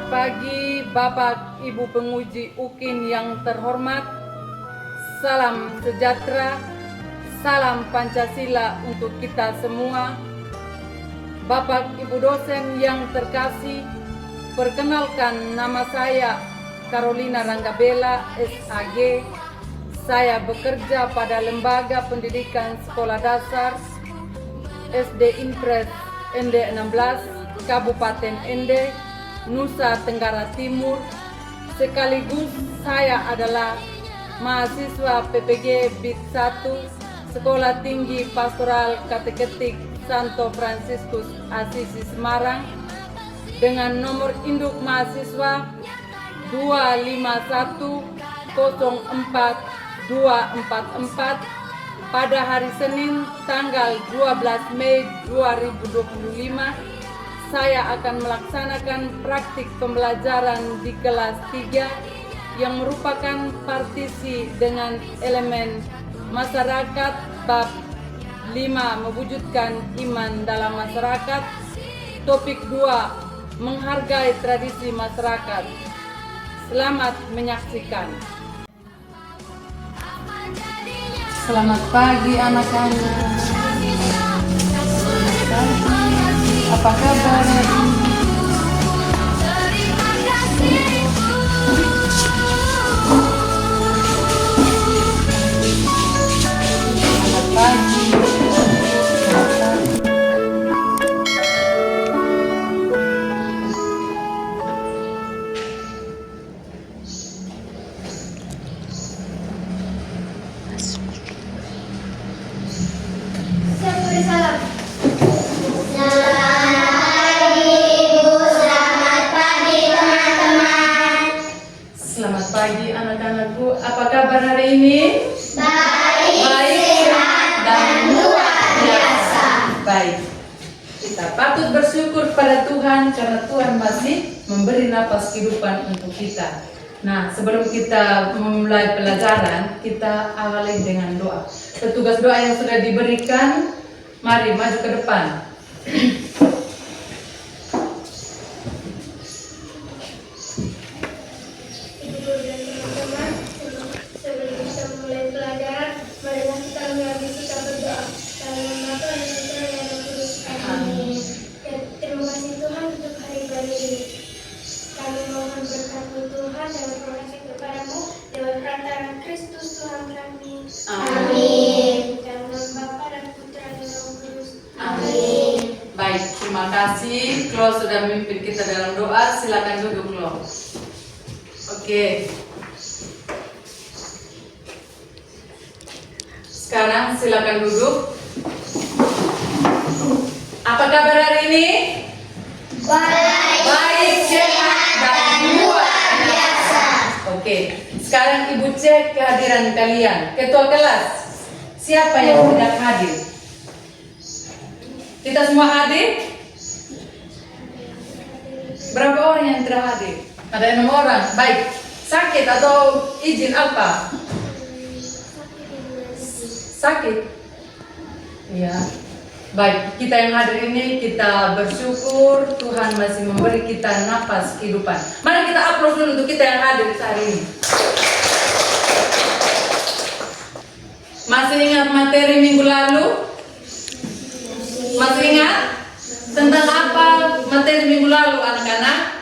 Selamat pagi Bapak Ibu penguji UKIN yang terhormat. Salam sejahtera, salam Pancasila untuk kita semua. Bapak Ibu dosen yang terkasih, perkenalkan nama saya Carolina Ranggabella, SAG. Saya bekerja pada Lembaga Pendidikan Sekolah Dasar SD Impres ND 16 Kabupaten Ende, Nusa Tenggara Timur. Sekaligus saya adalah mahasiswa PPG BIT 1 Sekolah Tinggi Pastoral Kateketik Santo Fransiskus Asisi Semarang dengan nomor induk mahasiswa 25104244 pada hari Senin tanggal 12 Mei 2025. Saya akan melaksanakan praktik pembelajaran di kelas 3 yang merupakan partisi dengan elemen masyarakat bab 5 mewujudkan iman dalam masyarakat. Topik 2 menghargai tradisi masyarakat. Selamat menyaksikan. Selamat pagi anak-anak. Apa kabar hari ini? Selamat pagi. Selamat pagi anak-anakku, apa kabar hari ini? Baik, sehat, dan luar biasa. Baik, kita patut bersyukur pada Tuhan karena Tuhan masih memberi napas kehidupan untuk kita. Nah, sebelum kita memulai pelajaran, kita awali dengan doa. Petugas doa yang sudah diberikan, mari maju ke depan. Baik, terima kasih. Klo sudah memimpin kita dalam doa. Silakan duduk, Klo. Oke. Sekarang silakan duduk. Apa kabar hari ini? Baik, sehat, dan luar biasa. Oke. Sekarang Ibu cek kehadiran kalian. Ketua kelas, siapa yang tidak hadir? Kita semua hadir? Berapa orang yang tidak hadir? Ada 6 orang. Baik. Sakit atau izin apa? Sakit? Iya. Baik, kita yang hadir ini kita bersyukur Tuhan masih memberi kita napas kehidupan. Mari kita aplaus dulu untuk kita yang hadir hari ini. Masih ingat materi minggu lalu? Masih ingat? Tentang apa materi minggu lalu anak-anak?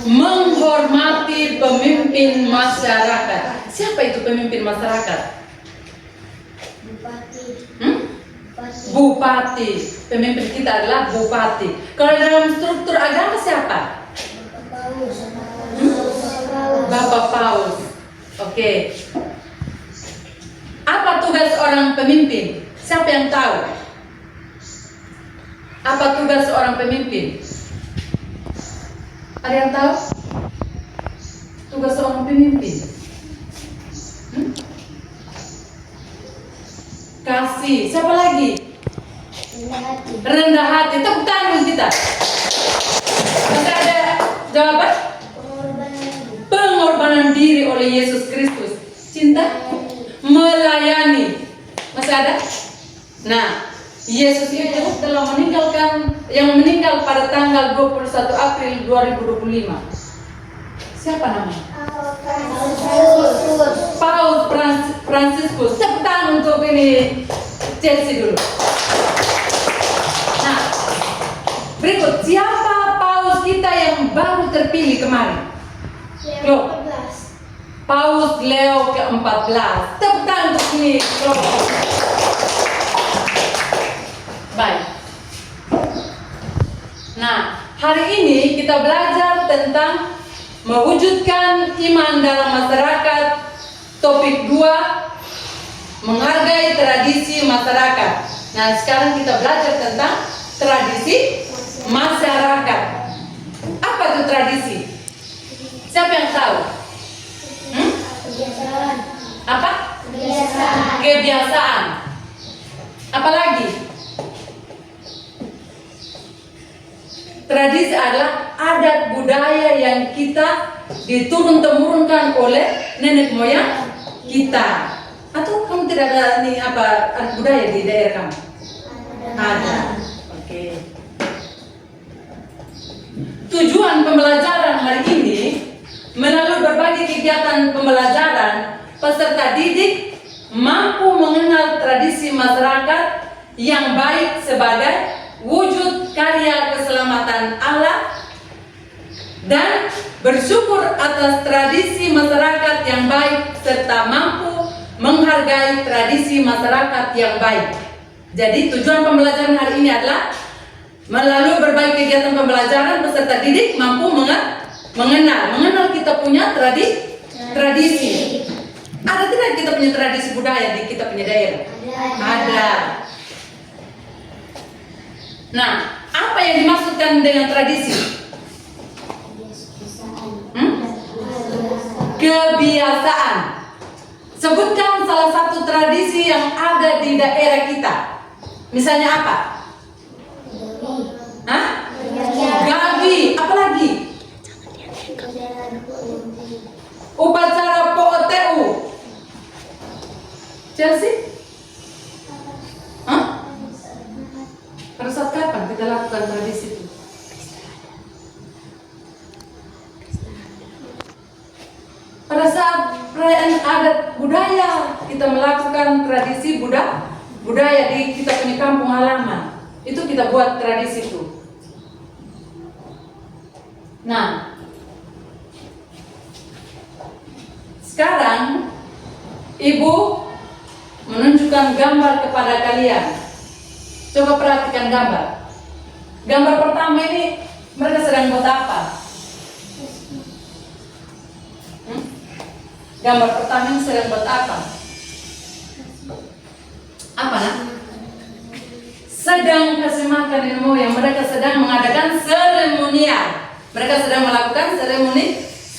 Menghormati pemimpin masyarakat. Siapa itu pemimpin masyarakat? Bupati. Pemimpin kita adalah bupati. Kalau dalam struktur agama siapa? Bapak Paus. Oke. Apa tugas orang pemimpin? Siapa yang tahu? Apa tugas seorang pemimpin? Ada yang tahu? Tugas seorang pemimpin? Kasih. Siapa lagi? Rendah hati. Tepuk tangan kita. Masih ada jawaban? Pengorbanan diri oleh Yesus Kristus. Cinta? Melayani. Masih ada? Nah, Yesus itu telah yang meninggal pada tanggal 21 April 2025. Siapa namanya? Paus Fransiskus. Tepuk tangan untuk ini Chelsea dulu. Nah, berikut siapa Paus kita yang baru terpilih kemarin? Loh, Paus Leo ke-14. Tepuk tangan untuk ini. Baik. Nah, hari ini kita belajar tentang mewujudkan iman dalam masyarakat. Topik 2, menghargai tradisi masyarakat. Nah, sekarang kita belajar tentang tradisi masyarakat. Apa itu tradisi? Siapa yang tahu? Kebiasaan. Apa? Kebiasaan. Kebiasaan. Apalagi? Tradisi adalah adat budaya yang kita diturun-temurunkan oleh nenek moyang kita. Atau kamu tidak ada adat budaya di daerah kamu? Ada. Oke. Tujuan pembelajaran hari ini melalui berbagai kegiatan pembelajaran, peserta didik mampu mengenal tradisi masyarakat yang baik sebagai wujud karya keselamatan Allah dan bersyukur atas tradisi masyarakat yang baik serta mampu menghargai tradisi masyarakat yang baik. Jadi tujuan pembelajaran hari ini adalah melalui berbagai kegiatan pembelajaran peserta didik mampu mengenal kita punya tradisi. Ada tidak kita punya tradisi budaya di kita punya daerah? Ada. Nah, apa yang dimaksudkan dengan tradisi? Kebiasaan. Sebutkan salah satu tradisi yang ada di daerah kita. Misalnya apa? Hah? Gabi. Apa lagi? Upacara POTU. Chelsea? Hah? Pada saat kapan kita lakukan tradisi itu? Pada saat perayaan adat budaya kita melakukan tradisi budaya di kita punya kampung halaman. Itu kita buat tradisi itu. Nah, sekarang Ibu menunjukkan gambar kepada kalian. Coba perhatikan gambar. Gambar pertama ini mereka sedang buat apa? Gambar pertama ini sedang buat apa? Apa nak? Sedang kasih makan nenek moyang. Mereka sedang mengadakan seremonial. Mereka sedang melakukan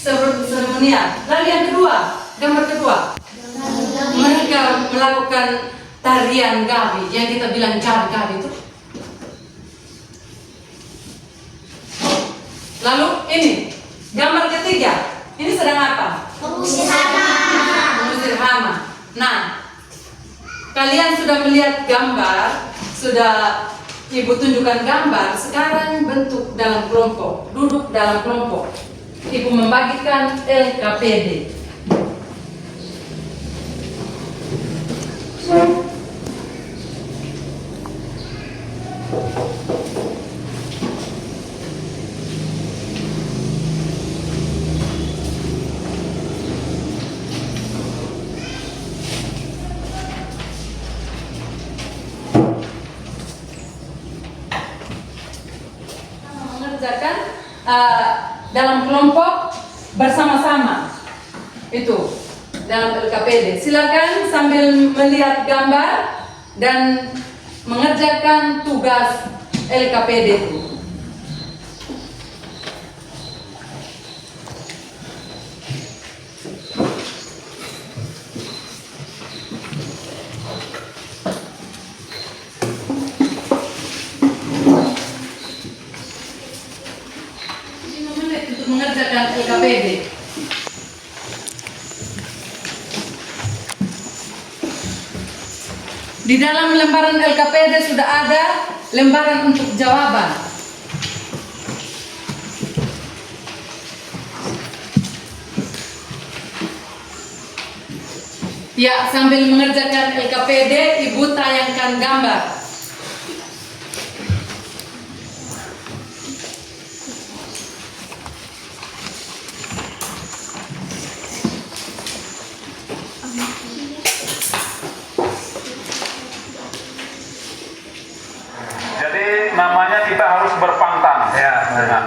seremonial. Lalu yang kedua, gambar kedua. Mereka melakukan tarian gabi, yang kita bilang gabi itu. Lalu ini gambar ketiga, ini sedang apa? Mengusir hama. Mengusir hama. Nah, kalian sudah melihat gambar, sudah Ibu tunjukkan gambar. Sekarang bentuk dalam kelompok, duduk dalam kelompok. Ibu membagikan LKPD. Mengerjakan dalam kelompok bersama-sama itu dalam LKPD. Silakan sambil melihat gambar dan mengerjakan tugas LKPD itu. Untuk mengerjakan LKPD. Di dalam lembaran LKPD sudah ada lembaran untuk jawaban. Ya, sambil mengerjakan LKPD, Ibu tayangkan gambar. Jadi namanya kita harus berpantang. Ya, benar.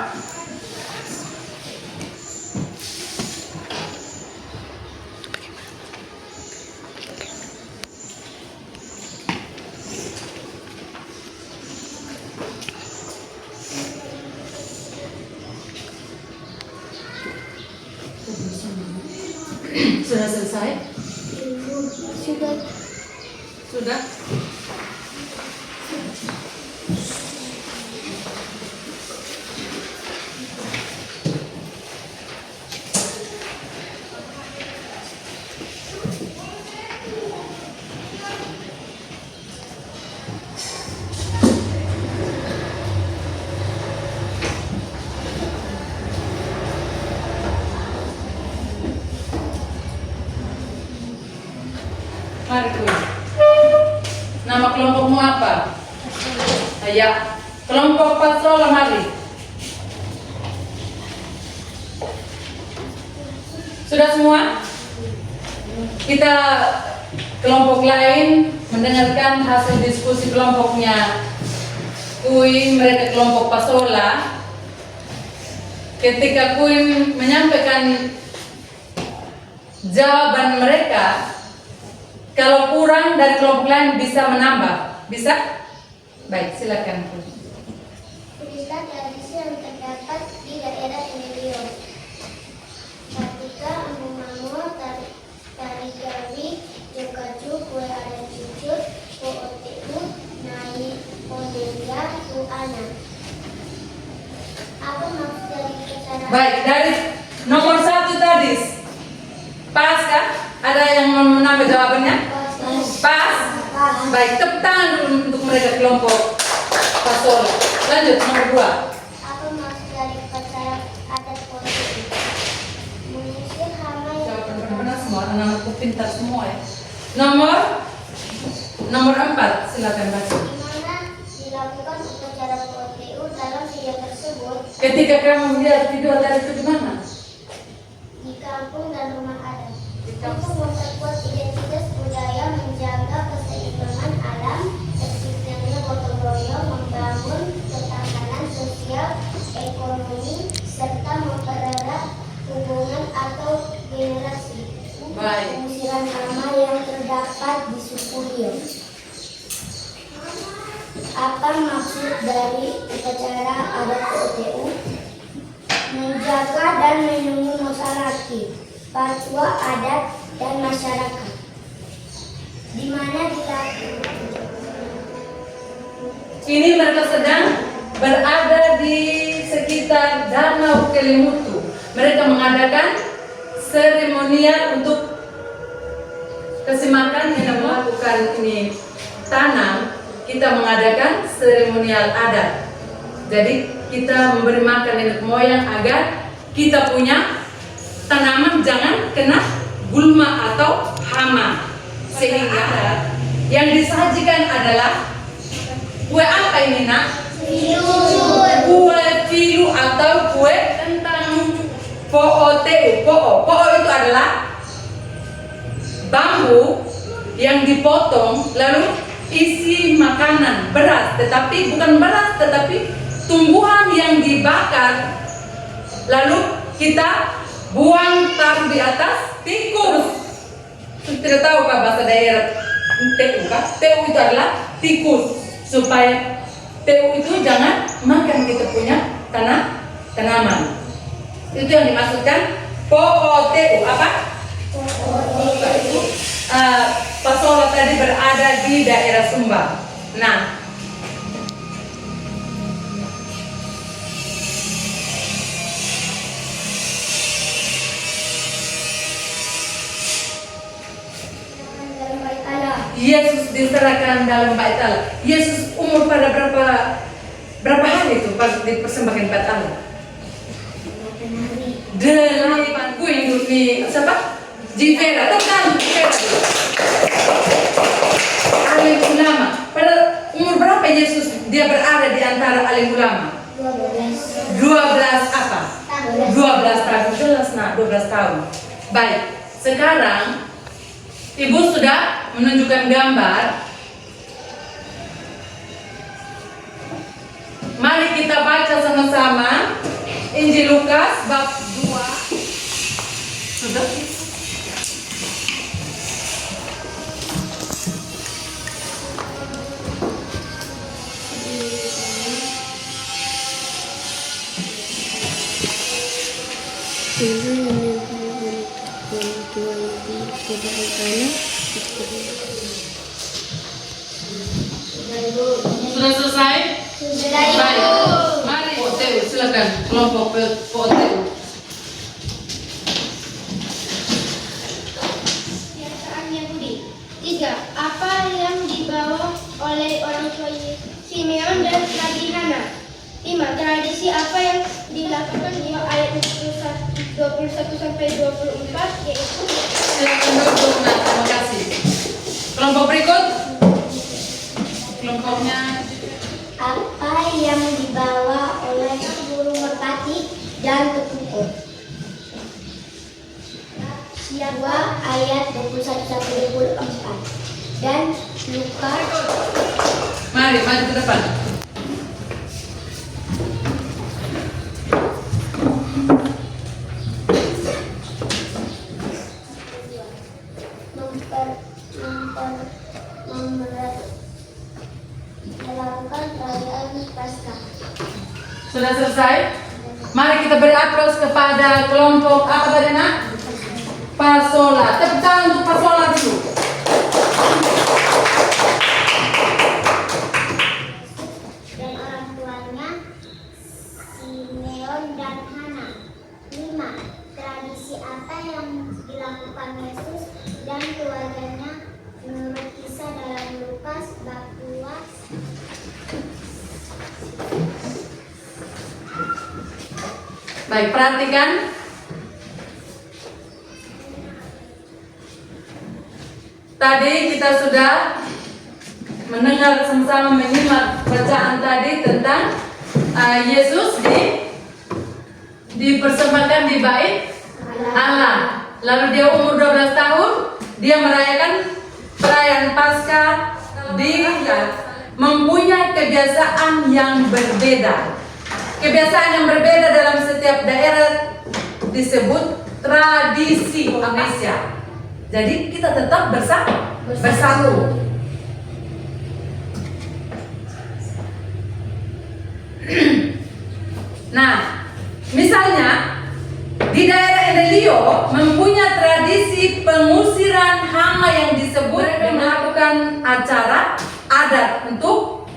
Sudah selesai? Sudah. Sudah? Mari Kuy. Nama kelompokmu apa? Ya, kelompok patrol mari. Sudah semua? Kita kelompok lain mendengarkan hasil diskusi kelompoknya Kuy, mereka kelompok Pasola. Ketika Kuy menyampaikan jawaban mereka, kalau kurang dari kelompok lain bisa menambah. Bisa? Baik, silakan. Cerita tradisi yang terdapat di daerah Emilio. Ketika Ambu Mango, tari gawi, jokaju, kue ada cucur, pooteu, nai, odelia, tuana. Apa maksud dari keterangan? Baik, dari nomor 1 tadi. Pas kah? Ada yang mau menambah jawabannya? Pas? Baik, tepuk tangan dulu untuk mereka kelompok Pasola. Lanjut, nomor 2. Apa maksud dari upacara adat politik? Mengusir hama yang Jawaban benar-benar semua, anak-anakku pintar semua ya. Nomor 4, silakan baca. di mana dilakukan upacara POTU dalam video tersebut Ketika kamu melihat video tadi itu di mana? di kampung dan rumah adat. Di Untuk kampung. memperkuat identitas budaya, menjaga keseimbangan alam, terciptanya gotong royong, membangun ketahanan sosial, ekonomi, serta mempererat hubungan atau generasi. Baik. Pengusiran hama yang terdapat di suku Rio. Apa maksud dari upacara adat POTU? Menjaga dan melindungi masyarakat, fatwa adat dan masyarakat. Di mana dilakukan Ini mereka sedang berada di sekitar Danau Kelimutu. Mereka mengadakan seremonial untuk kesimakan yang melakukan ini tanam. Kita mengadakan seremonial adat. Jadi kita memberi makan nenek moyang agar kita punya tanaman jangan kena gulma atau hama. Sehingga yang disajikan adalah kue apa ini nak? Kue filu atau kue kentang. Pooteu. Poo itu adalah bambu yang dipotong lalu isi makanan beras, tetapi bukan beras, tetapi tumbuhan yang dibakar lalu kita buang taruh di atas tikus. Tidak tahu kah bahasa daerah TU kah? TU itu adalah tikus, supaya TU itu jangan makan kita punya tanaman. Itu yang dimaksudkan POTU. Apa? Itu Pasola tadi berada di daerah Sumba. Nah, dalam bait Allah. Yesus diserahkan dalam bait Allah. Yesus umur pada berapa hari itu pas dipersembahkan bait Allah? 8 kuing di siapa? Jivera, tentang Jivera dulu. Alim ulama. Pada umur berapa Yesus dia berada di antara alim ulama? 12 apa? 12 tahun. Jelas nak 12 tahun. Baik, sekarang Ibu sudah menunjukkan gambar. Mari kita baca sama-sama Injil Lukas bab 2. Sudah? Sudah selesai? Baik. Mari POTU, silakan kelompok POTU. Kebiasaan Yahudi. 3. Apa yang dibawa oleh orang tua Simeon dan Nabi Hana? 5. Tradisi apa yang dilakukan di ayat 21 sampai 24 yaitu Silakan duduk, Nak. Terima kasih. Kelompok berikut. Kelompoknya apa yang dibawa oleh burung merpati dan ketupat. 2 ayat 21 sampai 24 dan Lukas. mari maju ke depan. Melakukan perayaan Paskah. Sudah selesai? Mari kita beri aplaus kepada kelompok apa tadi nak? Pasola. Tepuk tangan untuk Pasola dulu. Dan orang tuanya Simeon dan Hana. 5. Tradisi apa yang dilakukan Yesus dan keluarganya menurut kisah dalam Lukas bab 2. Baik, perhatikan. Tadi kita sudah mendengar sama-sama menyimak bacaan tadi tentang Yesus dipersembahkan di bait Allah. Lalu dia umur 12 tahun, dia merayakan perayaan Paskah. Dia mempunyai kebiasaan yang berbeda. Kebiasaan yang berbeda dalam setiap daerah disebut tradisi Indonesia. Jadi kita tetap bersatu. Nah, misalnya di daerah Enelio mempunyai tradisi pengusiran hama yang disebut melakukan acara adat untuk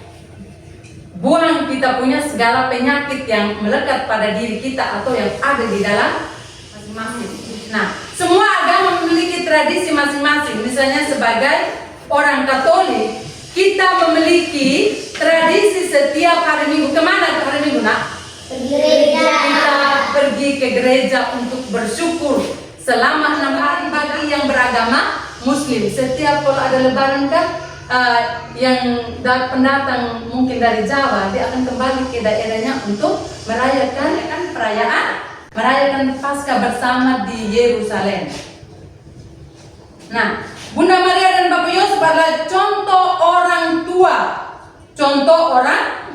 buang kita punya segala penyakit yang melekat pada diri kita atau yang ada di dalam masing-masing. Nah, semua agama memiliki tradisi masing-masing. Misalnya sebagai orang Katolik, kita memiliki tradisi setiap hari Minggu. Kemana hari Minggu, nak? Gereja. Kita pergi ke gereja untuk bersyukur selama 6 hari bagi yang beragama Muslim. Setiap kalau ada lebaran kan, yang pendatang mungkin dari Jawa, dia akan kembali ke daerahnya untuk merayakan Paskah bersama di Yerusalem. Nah, Bunda Maria dan Bapak Yosef adalah contoh orang tua. Contoh orang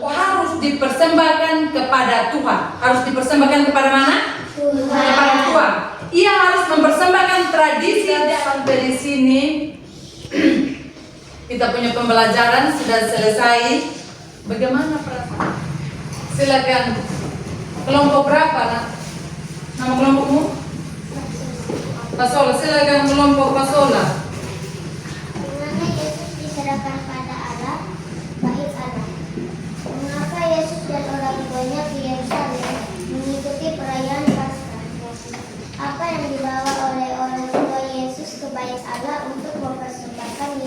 harus dipersembahkan kepada Tuhan. Harus dipersembahkan kepada mana? Tuhan. Kepada Tuhan. Ia harus mempersembahkan tradisi sampai di sini. Kita punya pembelajaran sudah selesai. Bagaimana perasaan? Silakan. Kelompok berapa, nak? Nama kelompokmu? Pasola. Silakan kelompok Pasola. Dimana Yesus diserahkan pada Allah, bait Allah. Mengapa Yesus dan orang tuanya ke Yerusalem mengikuti perayaan Paskah? Apa yang dibawa oleh orang tua Yesus ke bait Allah untuk mempersembahkan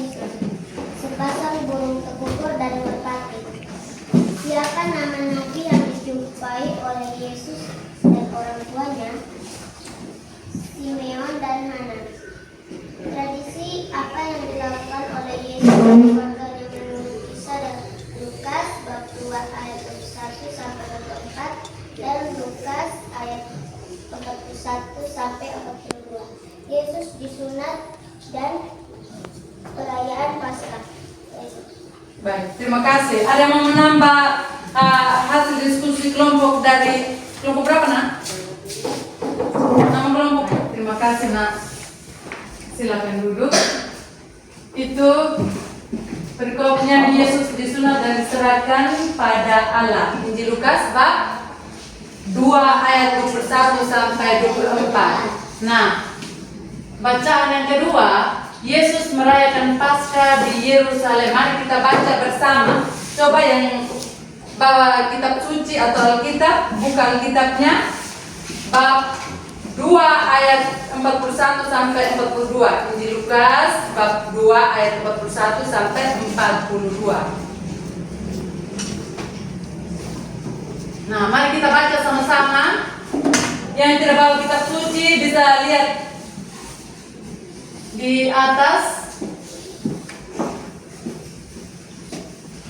Makanya menurut Kisah dan Lukas bab 2 ayat 41 sampai 44 dan Lukas ayat 41 sampai 42. Yesus disunat dan perayaan Paskah. Baik, terima kasih. Ada yang mau menambah hasil diskusi kelompok dari kelompok berapa, Nak? Nama kelompok. Terima kasih, Nak. Silakan duduk. Itu perikopnya Yesus disunat dan diserahkan pada Allah. Injil Lukas bab 2 ayat 21 sampai 24. Nah, bacaan yang kedua, Yesus merayakan Paskah di Yerusalem. Mari kita baca bersama. Coba yang bawa kitab suci atau Alkitab, buka Alkitabnya. Bab 2 ayat 41 sampai 42. Injil Lukas bab 2 ayat 41 sampai 42. Nah, mari kita baca sama-sama. Yang tidak bawa kitab suci bisa lihat di atas.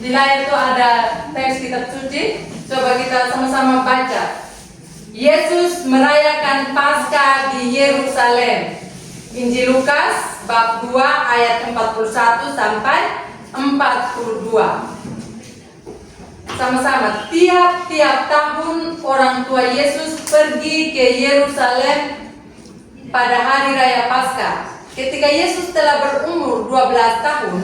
Di layar itu ada teks kitab suci. Coba kita sama-sama baca. Yesus merayakan Paskah di Yerusalem. Injil Lukas bab 2 ayat 41 sampai 42. Sama-sama. Tiap-tiap tahun orang tua Yesus pergi ke Yerusalem pada hari raya Paskah. Ketika Yesus telah berumur 12 tahun,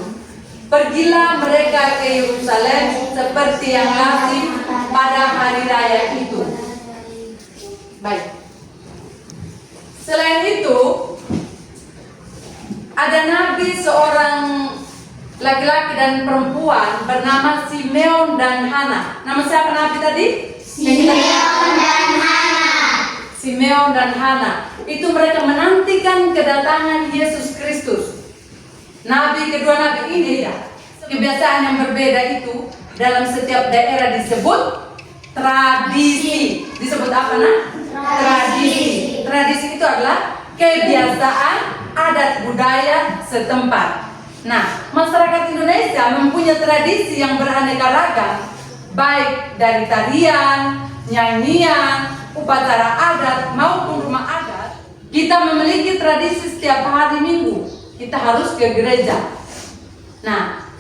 pergilah mereka ke Yerusalem seperti yang lazim pada hari raya itu. Baik. Selain itu, ada nabi seorang laki-laki dan perempuan bernama Simeon dan Hana. Nama siapa nabi tadi? Simeon dan Hana. Simeon dan Hana. Itu mereka menantikan kedatangan Yesus Kristus. Nabi kedua nabi ini ya, kebiasaan yang berbeda itu dalam setiap daerah disebut tradisi. Disebut apa, Nak? Tradisi. Tradisi itu adalah kebiasaan adat budaya setempat. Nah, masyarakat Indonesia mempunyai tradisi yang beraneka ragam, baik dari tarian, nyanyian, upacara adat maupun rumah adat. Kita memiliki tradisi setiap hari Minggu kita harus ke gereja. Nah,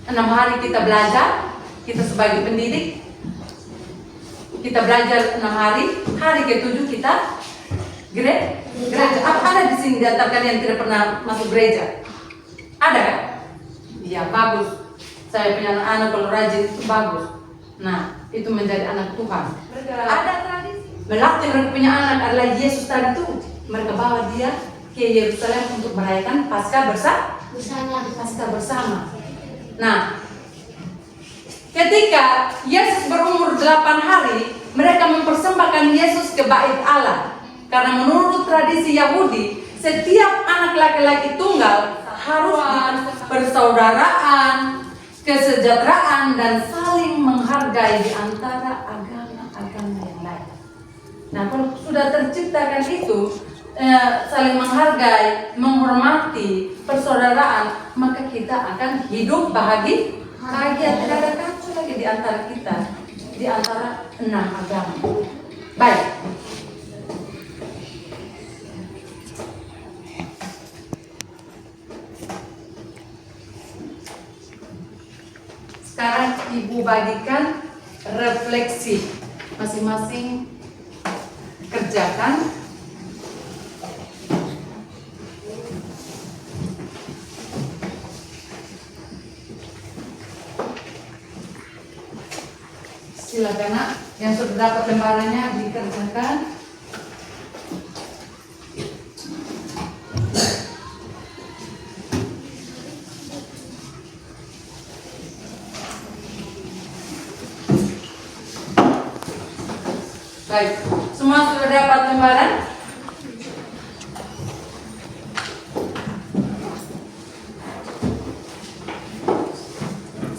6 hari kita belajar, kita sebagai pendidik, kita belajar 6 hari, hari ke-7 kita gereja. Apa ada di sini di antara kalian yang tidak pernah masuk gereja? Ada kan? Iya, bagus. Saya punya anak-anak kalau rajin itu bagus. Nah, itu menjadi anak Tuhan. Ada tradisi. Melatih mereka punya anak adalah Yesus tadi itu. Mereka bawa dia ke Yerusalem untuk merayakan Paskah bersama. Nah, ketika Yesus berumur 8 hari, mereka mempersembahkan Yesus ke bait Allah. Karena menurut tradisi Yahudi, setiap anak laki-laki tunggal harus persaudaraan, kesejahteraan, dan saling menghargai di antara agama-agama yang lain. Nah, kalau sudah terciptakan itu, saling menghargai, menghormati, persaudaraan, maka kita akan hidup bahagia. Tidak ada kacau lagi di antara kita, di antara 6 agama. Baik. Sekarang Ibu bagikan refleksi. Masing-masing kerjakan. Silakan, Nak, yang sudah dapat lembarannya dikerjakan. Baik, semua sudah dapat lembaran?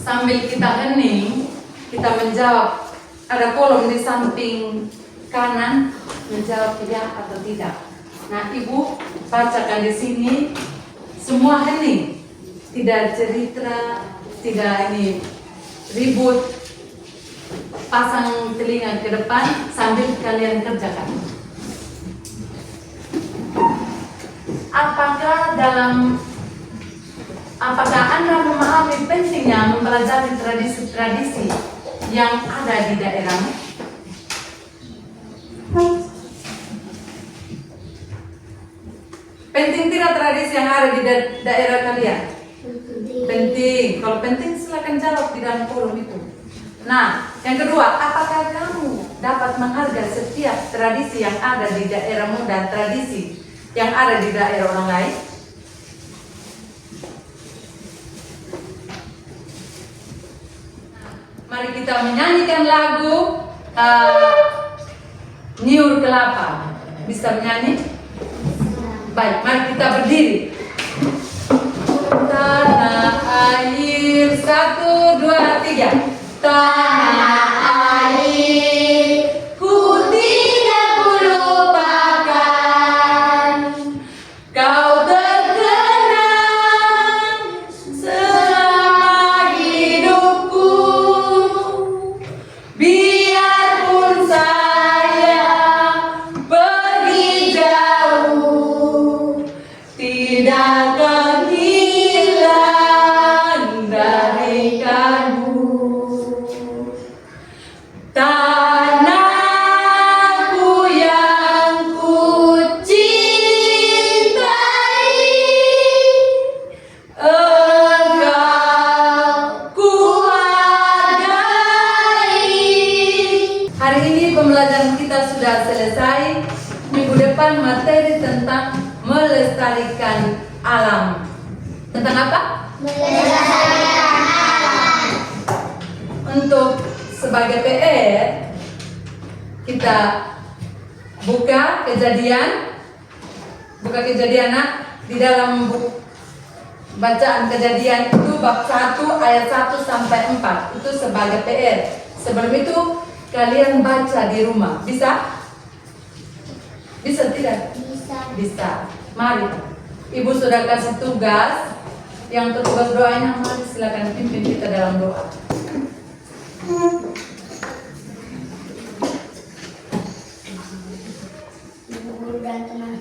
Sambil kita hening, kita menjawab. Ada kolom di samping kanan, menjawab ya atau tidak. Nah, Ibu bacakan di sini, semua hening, tidak cerita, tidak ini ribut, pasang telinga ke depan sambil kalian kerjakan. Apakah Anda memahami pentingnya mempelajari tradisi-tradisi yang ada di daerahmu? Penting tidak tradisi yang ada di daerah kalian? Penting. Kalau penting silakan jawab di dalam forum itu. Nah, yang kedua, apakah kamu dapat menghargai setiap tradisi yang ada di daerahmu dan tradisi yang ada di daerah orang lain? Mari kita menyanyikan lagu Niur Kelapa. Bisa menyanyi? Baik, mari kita berdiri. Tanah air, 1, 2, 3. Tanah air, ku tidak kulupakan. Kau terkenang selama hidupku. Biarpun saya pergi jauh, tidak akan hilang dari kalbu. Tanahku yang ku cintai, engkau ku hargai. Hari ini pembelajaran kita sudah selesai. Minggu depan materi tentang melestarikan alam. Tentang apa? Melestarikan alam. Untuk sebagai PR, kita buka kejadian nak, di dalam buku bacaan kejadian itu bab 1 ayat 1 sampai 4 itu sebagai PR. Sebelum itu kalian baca di rumah. Bisa? Bisa tidak? Bisa. Mari. Ibu sudah kasih tugas. Yang petugas doanya, mari silakan pimpin kita dalam doa. Ibu guru dan tenang,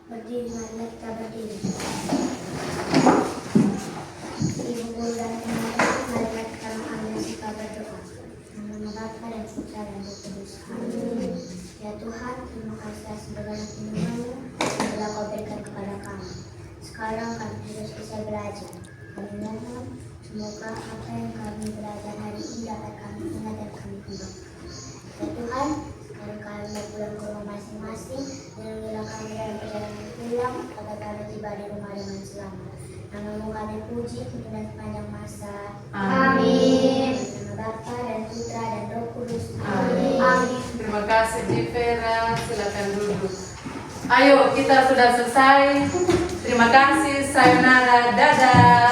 berdiri, mari kita berdiri. Ibu guru dan tenang, mari kita mengambil sikap berdoa. Nama Bapa dan Putra dan Roh Kudus. Amin. Ya Tuhan, terima kasih atas segala firman-Mu yang telah Kau berikan kepada kami. Sekarang kami terus bisa belajar. Kami mohon semoga apa yang kami belajar hari ini dapat kami ingat dan kami kembangkan. Ya Tuhan, sekarang kami mau pulang ke rumah masing-masing dan bila kami dalam perjalanan pulang agar kami tiba di rumah dengan selamat. Nama-Mu kami puji dan sepanjang masa. Amin. Nama Bapa dan Putra dan Roh Kudus. Amin. Amin. Terima kasih Jivera, silakan duduk. Ayo, kita sudah selesai. Terima kasih, sayonara, dadah.